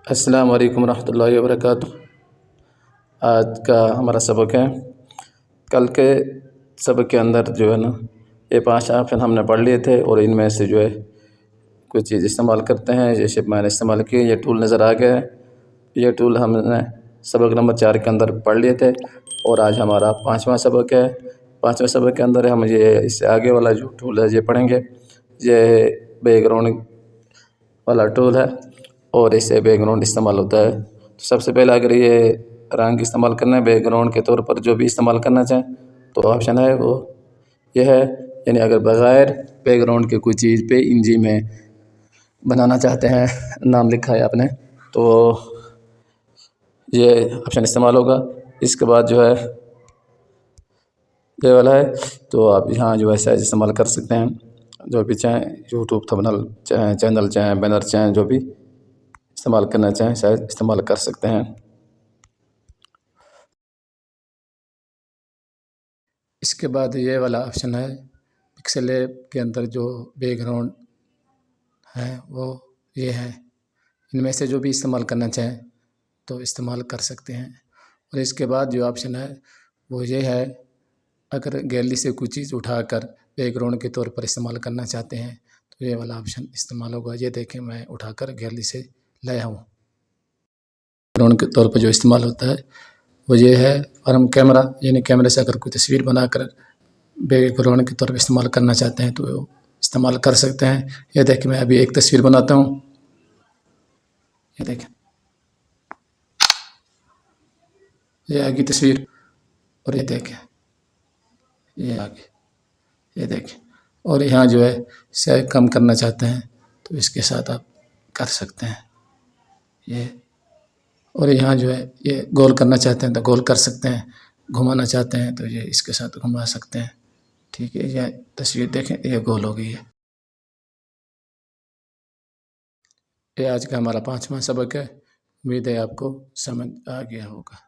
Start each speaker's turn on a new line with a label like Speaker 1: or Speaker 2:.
Speaker 1: अस्सलाम वालेकुम रहमतुल्लाहि व बरकातुहू। आज का हमारा सबक है। कल के सबक के अंदर जो है ना, ये 5 ऑप्शन हमने पढ़ लिए थे और इनमें से जो है कुछ चीज़ इस्तेमाल करते हैं। जैसे मैंने इस्तेमाल किए, ये टूल नज़र आ गया है। ये टूल हमने सबक नंबर 4 के अंदर पढ़ लिए थे और आज हमारा 5वां सबक है। 5वें सबक के अंदर हम ये इससे आगे वाला जो टूल है ये पढ़ेंगे। ये बैकग्राउंड वाला टूल है और इससे बैकग्राउंड इस्तेमाल होता है। तो सबसे पहले अगर ये रंग इस्तेमाल करना है बैकग्राउंड के तौर पर, जो भी इस्तेमाल करना चाहें तो ऑप्शन है वो ये है। यानी अगर बग़ैर बैकग्राउंड के कोई चीज़ पे इंजी में बनाना चाहते हैं, नाम लिखा है आपने, तो ये ऑप्शन इस्तेमाल होगा। इसके बाद जो है ये वाला है, तो आप यहाँ जो है साइज इस्तेमाल कर सकते हैं। जो भी चाहें, यूट्यूब थंबनेल चाहें, चैनल चाहें, बैनर चाहें, जो भी इस्तेमाल करना चाहें साइज इस्तेमाल कर सकते हैं। इसके बाद ये वाला ऑप्शन है, पिक्सेल लैब के अंदर जो बैकग्राउंड है वो ये है। इनमें से जो भी इस्तेमाल करना चाहें तो इस्तेमाल कर सकते हैं। और इसके बाद जो ऑप्शन है वो ये है, अगर गैलरी से कोई चीज़ उठाकर बैकग्राउंड के तौर पर इस्तेमाल करना चाहते हैं तो ये वाला ऑप्शन इस्तेमाल होगा। ये देखें, मैं उठाकर गैलरी से लाया हूँ। बैकग्राउंड के तौर पर जो इस्तेमाल होता है वो ये है फ्रंट कैमरा, यानी कैमरे से अगर कोई तस्वीर बनाकर बैकग्राउंड के तौर पर इस्तेमाल करना चाहते हैं तो इस्तेमाल कर सकते हैं। ये देखिए, मैं अभी एक तस्वीर बनाता हूँ। ये देखें, ये आ गई तस्वीर। और ये देखें, ये आ गई, ये देखें। और यहाँ जो है साइज कम करना चाहते हैं तो इसके साथ आप कर सकते हैं ये। और यहाँ जो है ये गोल करना चाहते हैं तो गोल कर सकते हैं, घुमाना चाहते हैं तो ये इसके साथ घुमा सकते हैं। ठीक है, ये तस्वीर देखें, ये गोल हो गई है। ये आज का हमारा 5वां सबक है। उम्मीद है आपको समझ आ गया होगा।